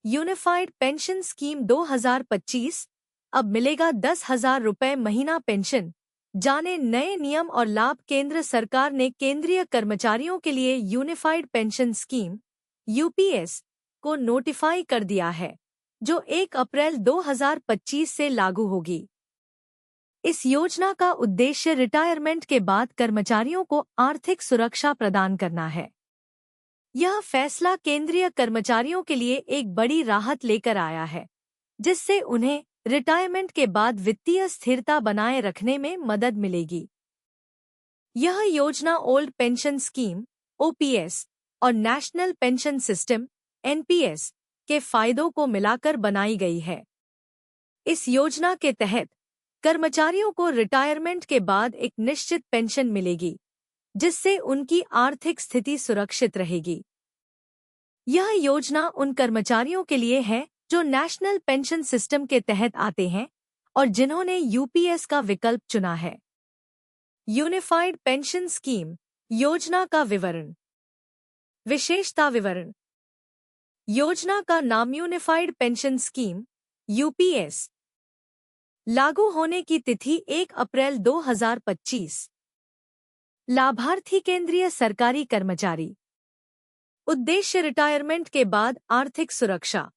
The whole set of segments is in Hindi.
यूनिफाइड पेंशन स्कीम 2025 अब मिलेगा 10,000 रुपये महीना पेंशन। जाने नए नियम और लाभ। केंद्र सरकार ने केंद्रीय कर्मचारियों के लिए यूनिफाइड पेंशन स्कीम यूपीएस को नोटिफाई कर दिया है, जो 1 अप्रैल 2025 से लागू होगी। इस योजना का उद्देश्य रिटायरमेंट के बाद कर्मचारियों को आर्थिक सुरक्षा प्रदान करना है। यह फैसला केंद्रीय कर्मचारियों के लिए एक बड़ी राहत लेकर आया है, जिससे उन्हें रिटायरमेंट के बाद वित्तीय स्थिरता बनाए रखने में मदद मिलेगी। यह योजना ओल्ड पेंशन स्कीम ओपीएस और नेशनल पेंशन सिस्टम एनपीएस के फायदों को मिलाकर बनाई गई है। इस योजना के तहत कर्मचारियों को रिटायरमेंट के बाद एक निश्चित पेंशन मिलेगी, जिससे उनकी आर्थिक स्थिति सुरक्षित रहेगी। यह योजना उन कर्मचारियों के लिए है जो नेशनल पेंशन सिस्टम के तहत आते हैं और जिन्होंने यूपीएस का विकल्प चुना है। यूनिफाइड पेंशन स्कीम योजना का विवरण। विशेषता विवरण। योजना का नाम यूनिफाइड पेंशन स्कीम यूपीएस। लागू होने की तिथि 1 अप्रैल 2025। लाभार्थी केंद्रीय सरकारी कर्मचारी। उद्देश्य रिटायरमेंट के बाद आर्थिक सुरक्षा।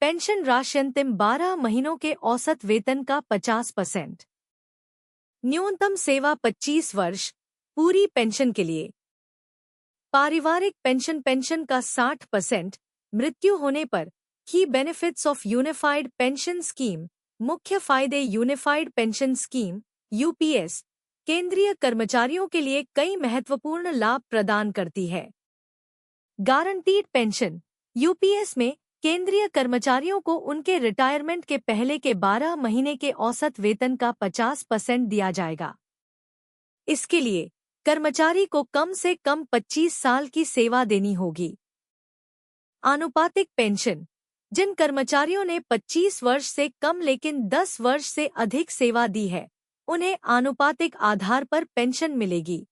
पेंशन राशि अंतिम 12 महीनों के औसत वेतन का 50%। न्यूनतम सेवा 25 वर्ष पूरी पेंशन के लिए। पारिवारिक पेंशन का 60%। मृत्यु होने पर key benefits of unified pension scheme. मुख्य फायदे। यूनिफाइड पेंशन स्कीम यूपीएस केंद्रीय कर्मचारियों के लिए कई महत्वपूर्ण लाभ प्रदान करती है। Guaranteed pension. यूपीएस में केंद्रीय कर्मचारियों को उनके रिटायरमेंट के पहले के 12 महीने के औसत वेतन का 50% दिया जाएगा। इसके लिए कर्मचारी को कम से कम 25 साल की सेवा देनी होगी। आनुपातिक पेंशन। जिन कर्मचारियों ने 25 वर्ष से कम लेकिन 10 वर्ष से अधिक सेवा दी है, उन्हें आनुपातिक आधार पर पेंशन मिलेगी।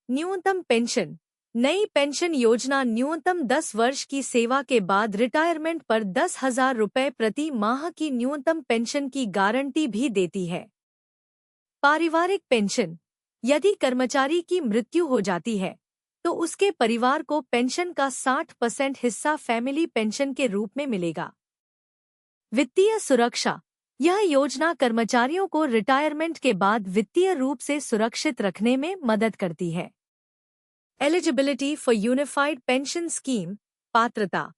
न्यूनतम पेंशन। नई पेंशन योजना न्यूनतम 10 वर्ष की सेवा के बाद रिटायरमेंट पर 10,000 रुपये प्रति माह की न्यूनतम पेंशन की गारंटी भी देती है। पारिवारिक पेंशन। यदि कर्मचारी की मृत्यु हो जाती है तो उसके परिवार को पेंशन का 60% हिस्सा फैमिली पेंशन के रूप में मिलेगा। वित्तीय सुरक्षा। यह योजना कर्मचारियों को रिटायरमेंट के बाद वित्तीय रूप से सुरक्षित रखने में मदद करती है। Eligibility for unified pension scheme. पात्रता।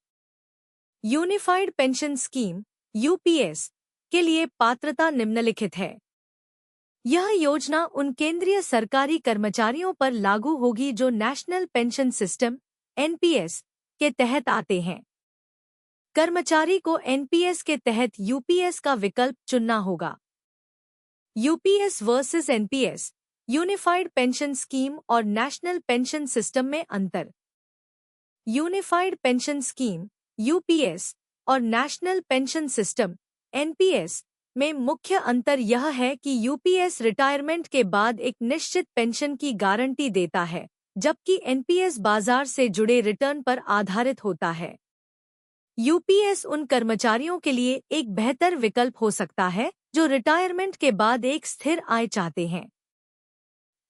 यूनिफाइड पेंशन स्कीम यूपीएस के लिए पात्रता निम्नलिखित है। यह योजना उन केंद्रीय सरकारी कर्मचारियों पर लागू होगी जो नेशनल पेंशन सिस्टम एनपीएस के तहत आते हैं। कर्मचारी को एनपीएस के तहत यूपीएस का विकल्प चुनना होगा। UPS versus NPS, unified pension scheme और नेशनल पेंशन सिस्टम में अंतर। यूनिफाइड पेंशन स्कीम यूपीएस और नेशनल पेंशन सिस्टम एनपीएस में मुख्य अंतर यह है कि यूपीएस रिटायरमेंट के बाद एक निश्चित पेंशन की गारंटी देता है, जबकि एनपीएस बाजार से जुड़े रिटर्न पर आधारित होता है। यूपीएस उन कर्मचारियों के लिए एक बेहतर विकल्प हो सकता है जो रिटायरमेंट के बाद एक स्थिर आय चाहते हैं।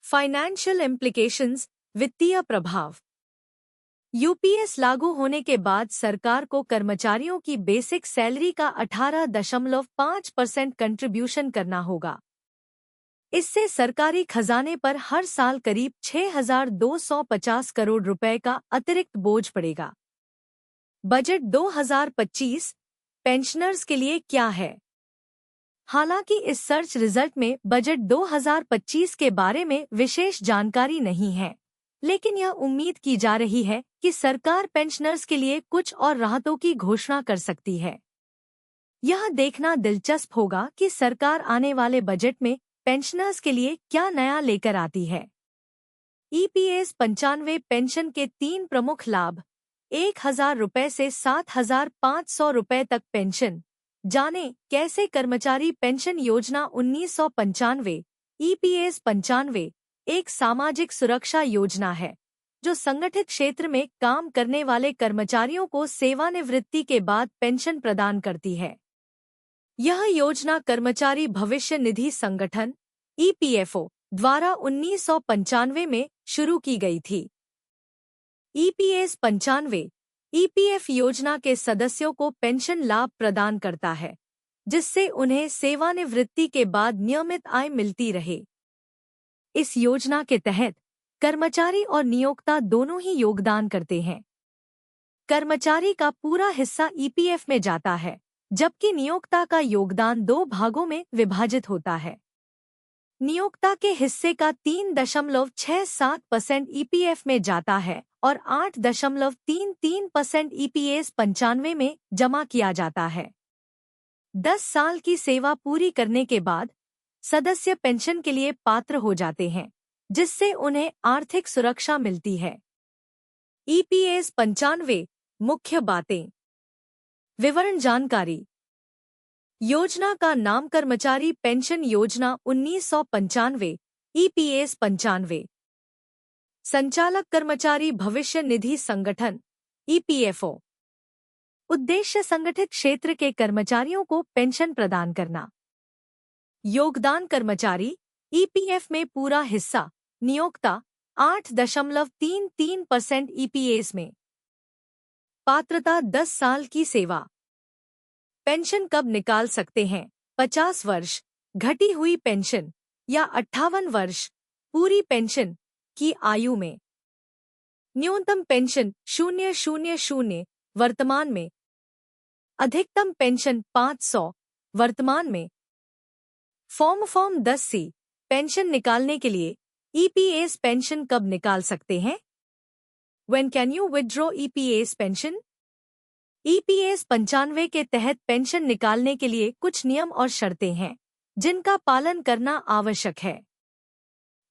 फाइनेंशियल इम्प्लीकेशंस, वित्तीय प्रभाव। यूपीएस लागू होने के बाद सरकार को कर्मचारियों की बेसिक सैलरी का 18.5% कंट्रीब्यूशन करना होगा। इससे सरकारी खजाने पर हर साल करीब 6,250 करोड़ रुपए का अतिरिक्त बोझ पड़ेगा। बजट 2025 पेंशनर्स के लिए क्या है? हालांकि इस सर्च रिजल्ट में बजट 2025 के बारे में विशेष जानकारी नहीं है, लेकिन यह उम्मीद की जा रही है कि सरकार पेंशनर्स के लिए कुछ और राहतों की घोषणा कर सकती है। यह देखना दिलचस्प होगा कि सरकार आने वाले बजट में पेंशनर्स के लिए क्या नया लेकर आती है। ईपीएस 95 पेंशन के 3 प्रमुख लाभ। 1,000 रुपये से 7,500 रुपये तक पेंशन। जाने कैसे कर्मचारी पेंशन योजना 1995 ईपीएस 95 एक सामाजिक सुरक्षा योजना है जो संगठित क्षेत्र में काम करने वाले कर्मचारियों को सेवानिवृत्ति के बाद पेंशन प्रदान करती है। यह योजना कर्मचारी भविष्य निधि संगठन (ईपीएफओ) द्वारा 1995 में शुरू की गई थी। ईपीएस 95 ईपीएफ योजना के सदस्यों को पेंशन लाभ प्रदान करता है, जिससे उन्हें सेवानिवृत्ति के बाद नियमित आय मिलती रहे। इस योजना के तहत कर्मचारी और नियोक्ता दोनों ही योगदान करते हैं। कर्मचारी का पूरा हिस्सा ईपीएफ में जाता है, जबकि नियोक्ता का योगदान 2 भागों में विभाजित होता है। नियोक्ता के हिस्से का 3.67% ईपीएफ में जाता है और 8.33% ईपीएस 95 में जमा किया जाता है। 10 साल की सेवा पूरी करने के बाद सदस्य पेंशन के लिए पात्र हो जाते हैं, जिससे उन्हें आर्थिक सुरक्षा मिलती है। ईपीएस 95 मुख्य बातें। विवरण जानकारी। योजना का नाम कर्मचारी पेंशन योजना 1995 ईपीएस 95। संचालक कर्मचारी भविष्य निधि संगठन ईपीएफओ। उद्देश्य संगठित क्षेत्र के कर्मचारियों को पेंशन प्रदान करना। योगदान कर्मचारी ईपीएफ में पूरा हिस्सा, नियोक्ता 8.33% ईपीएस में। पात्रता 10 साल की सेवा। पेंशन कब निकाल सकते हैं? 50 वर्ष घटी हुई पेंशन या 58 वर्ष पूरी पेंशन की आयु में। न्यूनतम पेंशन 000 वर्तमान में। अधिकतम पेंशन 500 वर्तमान में। फॉर्म 10C पेंशन निकालने के लिए ईपीएस पेंशन कब निकाल सकते हैं? When can you withdraw EPS pension? EPS 95 के तहत पेंशन निकालने के लिए कुछ नियम और शर्तें हैं, जिनका पालन करना आवश्यक है।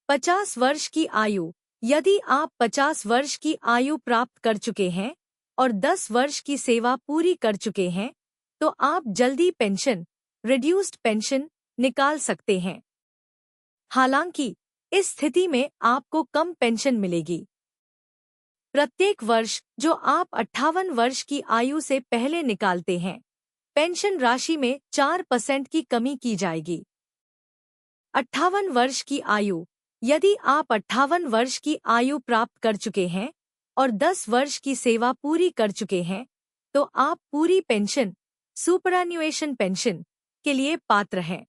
50 वर्ष की आयु। यदि आप 50 वर्ष की आयु प्राप्त कर चुके हैं और 10 वर्ष की सेवा पूरी कर चुके हैं, तो आप जल्दी पेंशन, रिड्यूस्ड पेंशन निकाल सकते हैं। हालांकि इस स्थिति में आपको कम पेंशन मिलेगी। प्रत्येक वर्ष जो आप 58 वर्ष की आयु से पहले निकालते हैं, पेंशन राशि में 4% की कमी की जाएगी। 58 वर्ष की आयु। यदि आप 58 वर्ष की आयु प्राप्त कर चुके हैं और 10 वर्ष की सेवा पूरी कर चुके हैं, तो आप पूरी पेंशन, सुपरएन्युएशन पेंशन के लिए पात्र हैं।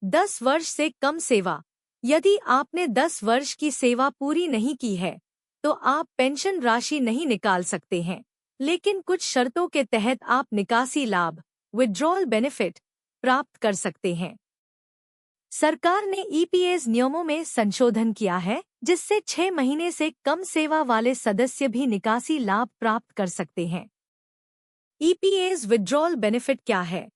10 वर्ष से कम सेवा। यदि आपने 10 वर्ष की सेवा पूरी नहीं की है, तो आप पेंशन राशि नहीं निकाल सकते हैं, लेकिन कुछ शर्तों के तहत आप निकासी लाभ, विड्रॉल बेनिफिट प्राप्त कर सकते हैं। सरकार ने ईपीएस नियमों में संशोधन किया है, जिससे 6 महीने से कम सेवा वाले सदस्य भी निकासी लाभ प्राप्त कर सकते हैं। ईपीएस विड्रॉल बेनिफिट क्या है?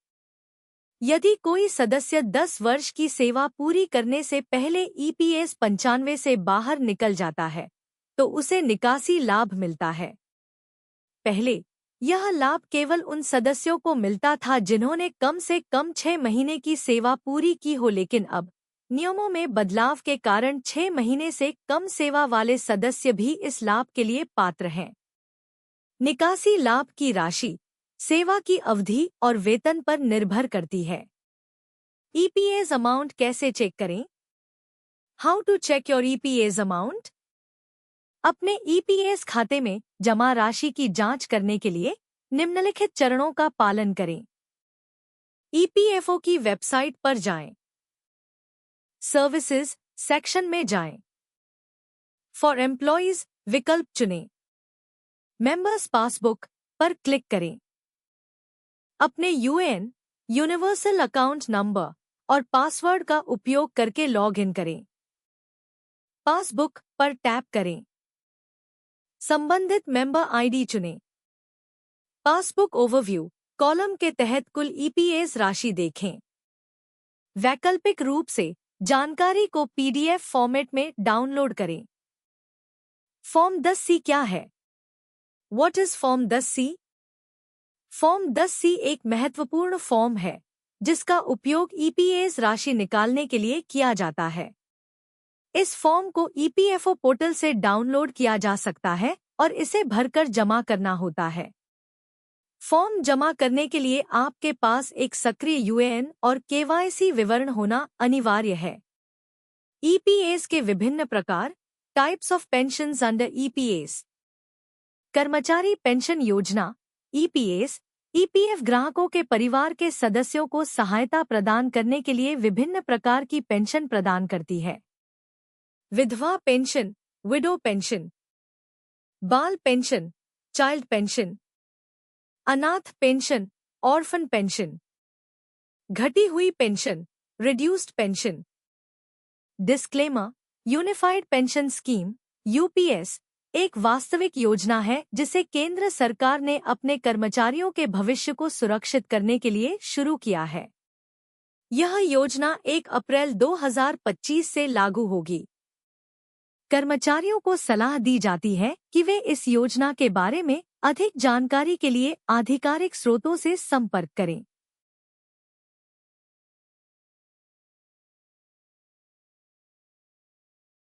यदि कोई सदस्य 10 वर्ष की सेवा पूरी करने से पहले ईपीएस 95 से बाहर निकल जाता है, तो उसे निकासी लाभ मिलता है। पहले यह लाभ केवल उन सदस्यों को मिलता था जिन्होंने कम से कम 6 महीने की सेवा पूरी की हो, लेकिन अब नियमों में बदलाव के कारण 6 महीने से कम सेवा वाले सदस्य भी इस लाभ के लिए पात्र हैं। निकासी लाभ की राशि सेवा की अवधि और वेतन पर निर्भर करती है। ईपीएस अमाउंट कैसे चेक करें? How to check your EPS amount? अपने ईपीएस खाते में जमा राशि की जांच करने के लिए निम्नलिखित चरणों का पालन करें। ईपीएफओ की वेबसाइट पर जाएं। सर्विसेज सेक्शन में जाएं। फॉर एम्प्लॉइज विकल्प चुनें। मेंबर्स पासबुक पर क्लिक करें। अपने यूएएन, यूनिवर्सल अकाउंट नंबर और पासवर्ड का उपयोग करके लॉग इन करें। पासबुक पर टैप करें। संबंधित मेंबर आईडी चुनें। पासबुक ओवरव्यू कॉलम के तहत कुल ईपीएस राशि देखें। वैकल्पिक रूप से जानकारी को पीडीएफ फॉर्मेट में डाउनलोड करें। फॉर्म 10C क्या है? What is form 10C? Form 10C एक महत्वपूर्ण फॉर्म है, जिसका उपयोग ईपीएस राशि निकालने के लिए किया जाता है। इस फॉर्म को ईपीएफओ पोर्टल से डाउनलोड किया जा सकता है और इसे भरकर जमा करना होता है। फॉर्म जमा करने के लिए आपके पास एक सक्रिय यूएएन और केवाईसी विवरण होना अनिवार्य है। ईपीएस के विभिन्न प्रकार, types of pensions under EPS. कर्मचारी पेंशन योजना ईपीएस, ईपीएफ ग्राहकों के परिवार के सदस्यों को सहायता प्रदान करने के लिए विभिन्न प्रकार की पेंशन प्रदान करती है। विधवा पेंशन, विडो पेंशन, बाल पेंशन, चाइल्ड पेंशन, अनाथ पेंशन, ऑर्फन पेंशन, घटी हुई pension, reduced pension. Disclaimer, unified pension scheme UPS एक वास्तविक योजना है जिसे केंद्र सरकार ने अपने कर्मचारियों के भविष्य को सुरक्षित करने के लिए शुरू किया है। यह योजना 1 अप्रैल 2025 से लागू होगी। कर्मचारियों को सलाह दी जाती है कि वे इस योजना के बारे में अधिक जानकारी के लिए आधिकारिक स्रोतों से संपर्क करें।